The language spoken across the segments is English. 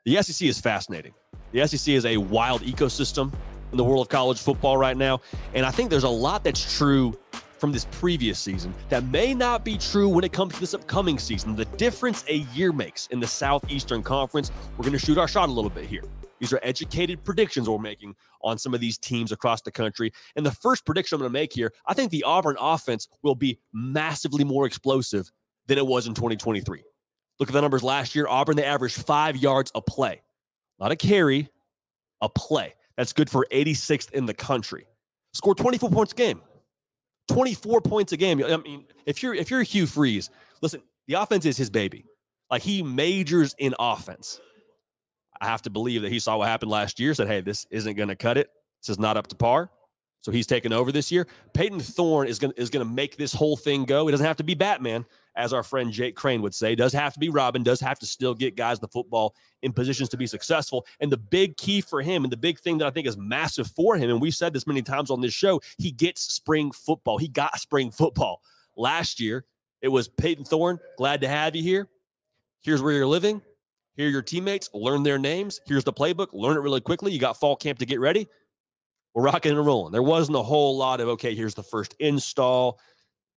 The SEC is fascinating. The SEC is a wild ecosystem in the world of college football right now. And I think there's a lot that's true from this previous season that may not be true when it comes to this upcoming season. The difference a year makes in the Southeastern Conference. We're going to shoot our shot a little bit here. These are educated predictions we're making on some of these teams across the country. And the first prediction I'm going to make here, I think the Auburn offense will be massively more explosive than it was in 2023. Look at the numbers last year. Auburn, they averaged 5 yards a play. Not a carry, a play. That's good for 86th in the country. Scored 24 points a game. 24 points a game. I mean, if you're Hugh Freeze, listen, the offense is his baby. Like, he majors in offense. I have to believe that he saw what happened last year, said, hey, this isn't going to cut it. This is not up to par. So he's taken over this year. Peyton Thorne is going to make this whole thing go. It doesn't have to be Batman, as our friend Jake Crane would say. It does have to be Robin, does have to still get guys the football in positions to be successful. And the big key for him, and the big thing that I think is massive for him, and we've said this many times on this show, he gets spring football. He got spring football. Last year, it was Peyton Thorne, glad to have you here. Here's where you're living. Here are your teammates. Learn their names. Here's the playbook. Learn it really quickly. You got fall camp to get ready. We're rocking and rolling. There wasn't a whole lot of, okay, here's the first install.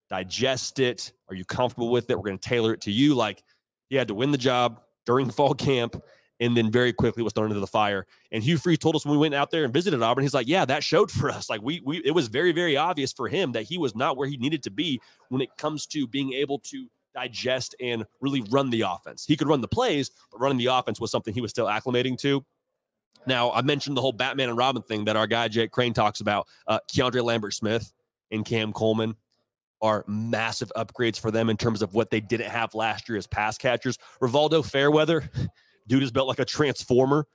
Digest it. Are you comfortable with it? We're going to tailor it to you. Like, he had to win the job during fall camp and then very quickly was thrown into the fire. And Hugh Freeze told us when we went out there and visited Auburn, he's like, yeah, that showed for us. Like, it was very, very obvious for him that he was not where he needed to be when it comes to being able to digest and really run the offense. He could run the plays, but running the offense was something he was still acclimating to. Now, I mentioned the whole Batman and Robin thing that our guy Jake Crane talks about. Keandre Lambert-Smith and Cam Coleman are massive upgrades for them in terms of what they didn't have last year as pass catchers. Rivaldo Fairweather, dude is built like a transformer.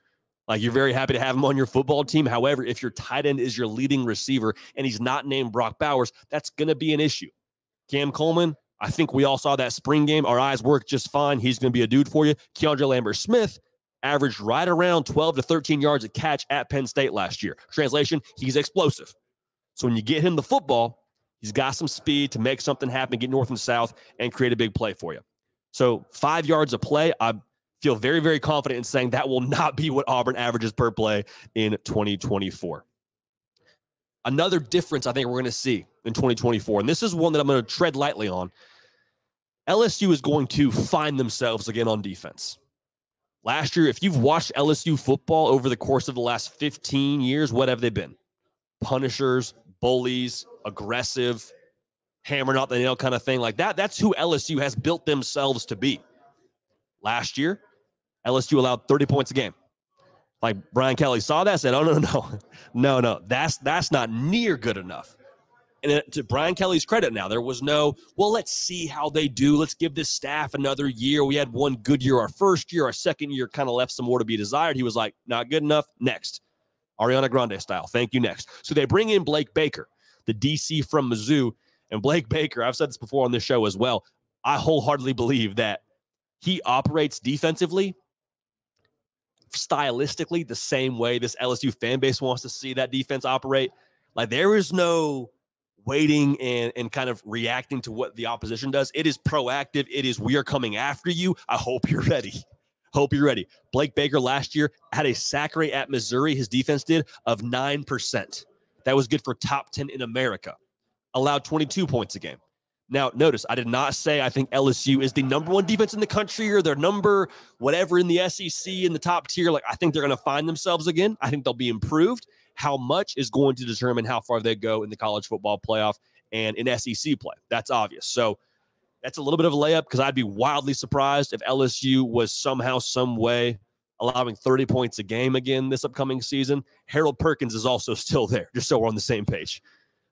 Like, you're very happy to have him on your football team. However, if your tight end is your leading receiver and he's not named Brock Bowers, that's going to be an issue. Cam Coleman, I think we all saw that spring game. Our eyes worked just fine. He's going to be a dude for you. Keandre Lambert-Smith averaged right around 12 to 13 yards a catch at Penn State last year. Translation, he's explosive. So when you get him the football, he's got some speed to make something happen, get north and south, and create a big play for you. So 5 yards a play, I feel very, very confident in saying that will not be what Auburn averages per play in 2024. Another difference I think we're going to see in 2024, and this is one that I'm going to tread lightly on, LSU is going to find themselves again on defense. Last year, if you've watched LSU football over the course of the last 15 years, what have they been? Punishers, bullies, aggressive, hammering out the nail kind of thing like that. That's who LSU has built themselves to be. Last year, LSU allowed 30 points a game. Like, Brian Kelly saw that, said, oh, no, that's not near good enough. And to Brian Kelly's credit now, there was no, well, let's see how they do. Let's give this staff another year. We had one good year our first year. Our second year kind of left some more to be desired. He was like, not good enough. Next. Ariana Grande style. Thank you, next. So they bring in Blake Baker, the DC from Mizzou. And Blake Baker, I've said this before on this show as well, I wholeheartedly believe that he operates defensively, stylistically, the same way this LSU fan base wants to see that defense operate. Like, there is no waiting and kind of reacting to what the opposition does. It is proactive. It is, we are coming after you. I hope you're ready. Hope you're ready. Blake Baker last year had a sack rate at Missouri, his defense did, of 9%. That was good for top 10 in America. Allowed 22 points a game. Now, notice, I did not say I think LSU is the number one defense in the country or their number whatever in the SEC in the top tier. Like, I think they're going to find themselves again. I think they'll be improved. How much is going to determine how far they go in the college football playoff and in SEC play. That's obvious. So that's a little bit of a layup because I'd be wildly surprised if LSU was somehow, some way allowing 30 points a game again this upcoming season. Harold Perkins is also still there, just so we're on the same page.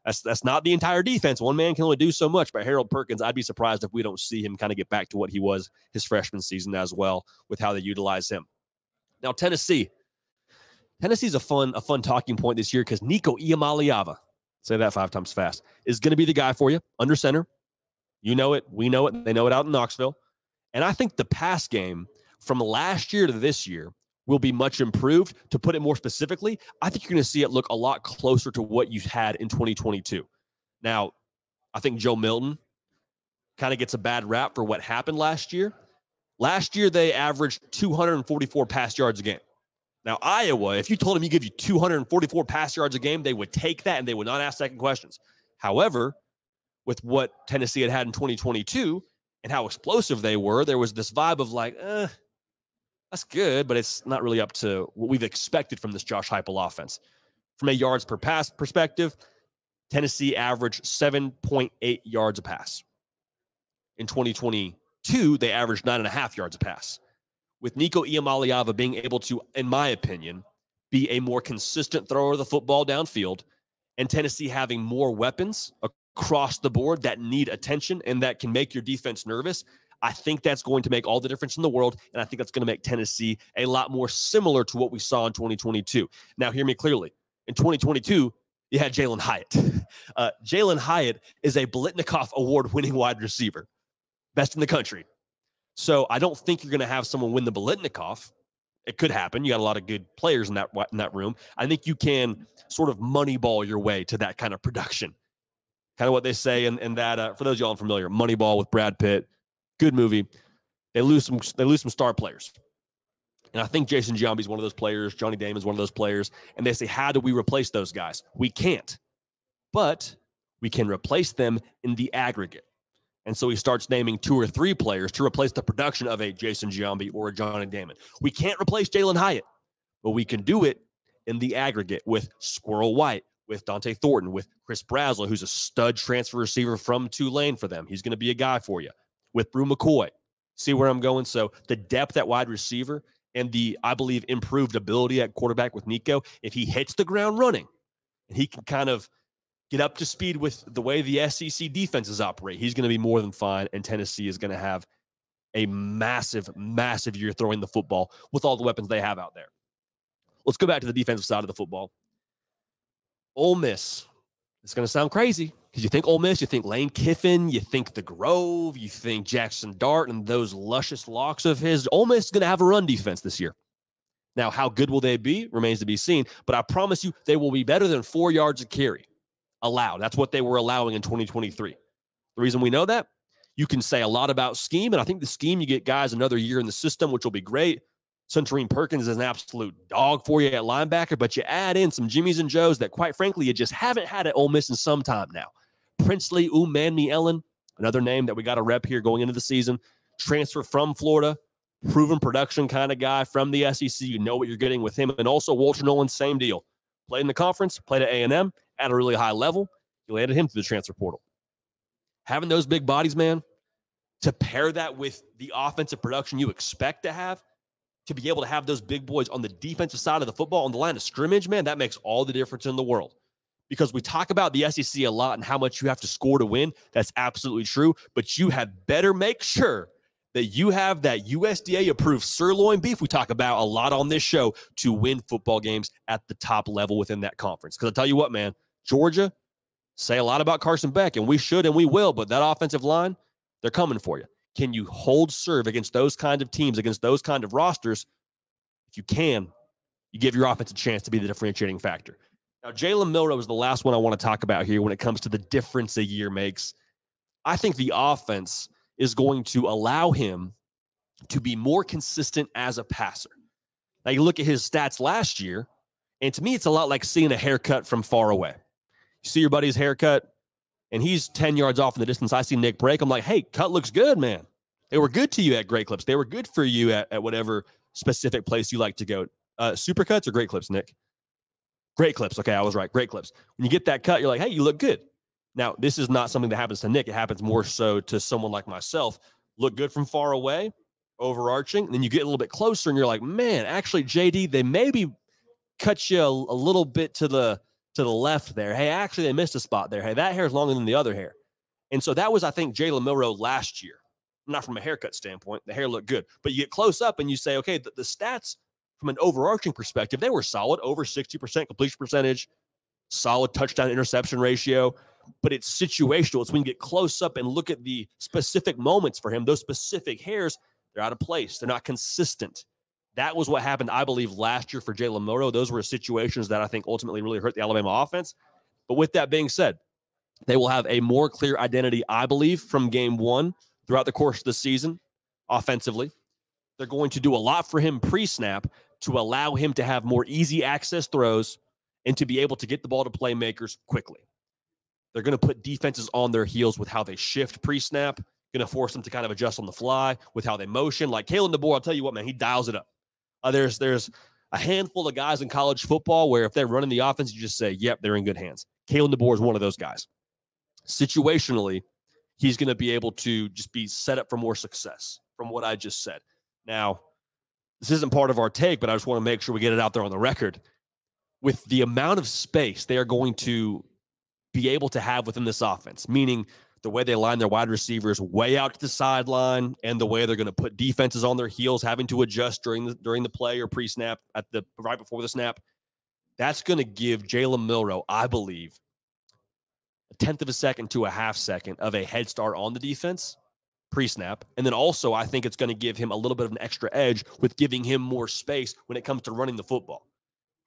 That's not the entire defense. One man can only do so much, but Harold Perkins, I'd be surprised if we don't see him kind of get back to what he was his freshman season as well with how they utilize him. Now, Tennessee's a fun talking point this year because Nico Iamaleava, say that 5 times fast, is going to be the guy for you under center. You know it. We know it. They know it out in Knoxville. And I think the pass game from last year to this year will be much improved. To put it more specifically, I think you're going to see it look a lot closer to what you had in 2022. Now, I think Joe Milton kind of gets a bad rap for what happened last year. Last year, they averaged 244 pass yards a game. Now, Iowa, if you told them you give you 244 pass yards a game, they would take that and they would not ask second questions. However, with what Tennessee had in 2022 and how explosive they were, there was this vibe of like, that's good, but it's not really up to what we've expected from this Josh Heupel offense. From a yards per pass perspective, Tennessee averaged 7.8 yards a pass. In 2022, they averaged 9.5 yards a pass. With Nico Iamaleava being able to, in my opinion, be a more consistent thrower of the football downfield, and Tennessee having more weapons across the board that need attention and that can make your defense nervous, I think that's going to make all the difference in the world, and I think that's going to make Tennessee a lot more similar to what we saw in 2022. Now, hear me clearly. In 2022, you had Jalen Hyatt. Jalen Hyatt is a Biletnikoff Award-winning wide receiver, best in the country. So I don't think you're going to have someone win the Biletnikoff. It could happen. You got a lot of good players in that room. I think you can sort of moneyball your way to that kind of production. Kind of what they say in that, for those of y'all unfamiliar, Moneyball with Brad Pitt, good movie. They lose some star players. And I think Jason Giambi is one of those players. Johnny Damon is one of those players. And they say, how do we replace those guys? We can't. But we can replace them in the aggregate. And so he starts naming 2 or 3 players to replace the production of a Jason Giambi or a Johnny Damon. We can't replace Jalen Hyatt, but we can do it in the aggregate with Squirrel White, with Dante Thornton, with Chris Brazzell, who's a stud transfer receiver from Tulane for them. He's going to be a guy for you. With Brew McCoy. See where I'm going? So the depth at wide receiver and the, I believe, improved ability at quarterback with Nico, if he hits the ground running and he can kind of get up to speed with the way the SEC defenses operate, he's going to be more than fine, and Tennessee is going to have a massive, massive year throwing the football with all the weapons they have out there. Let's go back to the defensive side of the football. Ole Miss. It's going to sound crazy because you think Ole Miss, you think Lane Kiffin, you think the Grove, you think Jackson Dart and those luscious locks of his. Ole Miss is going to have a run defense this year. Now, how good will they be remains to be seen, but I promise you they will be better than 4 yards a carry allowed. That's what they were allowing in 2023. The reason we know that, you can say a lot about scheme, and I think the scheme, you get guys another year in the system, which will be great. Centurine Perkins is an absolute dog for you at linebacker, but you add in some Jimmies and Joes that, quite frankly, you just haven't had at Ole Miss in some time now. Princely Umanmielen, another name that we got to rep here going into the season. Transfer from Florida, proven production kind of guy from the SEC. You know what you're getting with him. And also Walter Nolan, same deal. Played in the conference, played at A&M at a really high level. You landed him through the transfer portal. Having those big bodies, man, to pair that with the offensive production you expect to have, to be able to have those big boys on the defensive side of the football, on the line of scrimmage, man, that makes all the difference in the world. Because we talk about the SEC a lot and how much you have to score to win. That's absolutely true. But you had better make sure that you have that USDA-approved sirloin beef we talk about a lot on this show to win football games at the top level within that conference. Because I'll tell you what, man, Georgia, say a lot about Carson Beck, and we should and we will, but that offensive line, they're coming for you. Can you hold serve against those kind of teams, against those kind of rosters? If you can, you give your offense a chance to be the differentiating factor. Now, Jalen Milroe is the last one I want to talk about here when it comes to the difference a year makes. I think the offense is going to allow him to be more consistent as a passer. Now, you look at his stats last year, and to me, it's a lot like seeing a haircut from far away. You see your buddy's haircut, and he's 10 yards off in the distance. I see Nick break. I'm like, hey, cut looks good, man. They were good to you at Great Clips. They were good for you at whatever specific place you like to go. Supercuts or Great Clips, Nick? Great Clips. Okay, I was right. Great Clips. When you get that cut, you're like, hey, you look good. Now, this is not something that happens to Nick. It happens more so to someone like myself. Look good from far away, overarching. And then you get a little bit closer, and you're like, man, actually, JD, they maybe cut you a little bit to the left there. Hey, actually, they missed a spot there. Hey, that hair is longer than the other hair. And so that was, I think, Jalen Milroe last year. Not from a haircut standpoint. The hair looked good. But you get close up and you say, okay, the stats from an overarching perspective, they were solid. Over 60% completion percentage, solid touchdown interception ratio. But it's situational. It's when you get close up and look at the specific moments for him, those specific hairs, they're out of place. They're not consistent. That was what happened, I believe, last year for Jalen Milroe. Those were situations that I think ultimately really hurt the Alabama offense. But with that being said, they will have a more clear identity, I believe, from game one throughout the course of the season offensively. They're going to do a lot for him pre-snap to allow him to have more easy access throws and to be able to get the ball to playmakers quickly. They're going to put defenses on their heels with how they shift pre-snap, going to force them to kind of adjust on the fly with how they motion. Like Kalen DeBoer, I'll tell you what, man, he dials it up. There's a handful of guys in college football where if they're running the offense, you just say, yep, they're in good hands. Kalen DeBoer is one of those guys. Situationally, he's going to be able to just be set up for more success from what I just said. Now, this isn't part of our take, but I just want to make sure we get it out there on the record. With the amount of space they are going to be able to have within this offense, meaning the way they line their wide receivers way out to the sideline and the way they're going to put defenses on their heels, having to adjust during the play or pre-snap right before the snap, that's going to give Jalen Milroe, I believe, a tenth of a second to a half second of a head start on the defense pre-snap. And then also I think it's going to give him a little bit of an extra edge with giving him more space when it comes to running the football.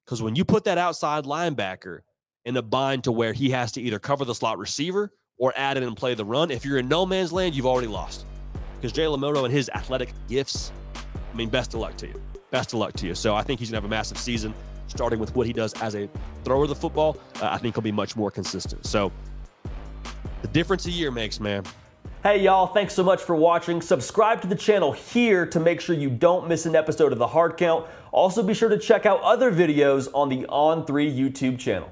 Because when you put that outside linebacker in a bind to where he has to either cover the slot receiver or add in and play the run, if you're in no man's land, you've already lost. Because Jalen Milroe and his athletic gifts, I mean, best of luck to you. Best of luck to you. So I think he's going to have a massive season, starting with what he does as a thrower of the football. I think he'll be much more consistent. So the difference a year makes, man. Hey y'all, thanks so much for watching. Subscribe to the channel here to make sure you don't miss an episode of The Hard Count. Also be sure to check out other videos on the On3 YouTube channel.